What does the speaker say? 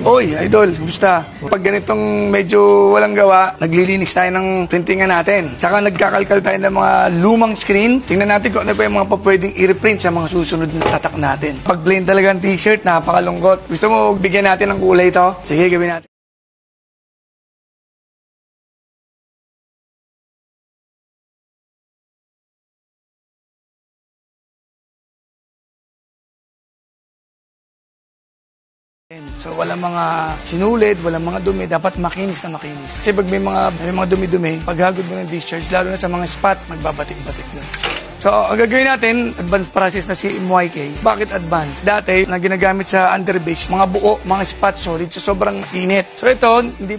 Oy, idol, gusta? Pag ganitong medyo walang gawa, naglilinis tayo ng printingan natin. Tsaka nagkakalkal tayo ng mga lumang screen. Tingnan natin kung ano pa yung mga pwedeng i-reprint sa mga susunod na tatak natin. Pag plain talaga ang t-shirt, napakalungkot. Gusto mo bigyan natin ng kulay ito? Sige, gawin natin. So walang mga sinulid, walang mga dumi, dapat makinis na makinis. Kasi pag may mga dumi-dumi, paghagod mo ng discharge, lalo na sa mga spot, magbabatik-batik yun. So, ang gagawin natin, advanced process na si MYK. Bakit advanced? Dati, na ginagamit sa underbase, mga buo, mga spot solid, so sobrang init. So ito, hindi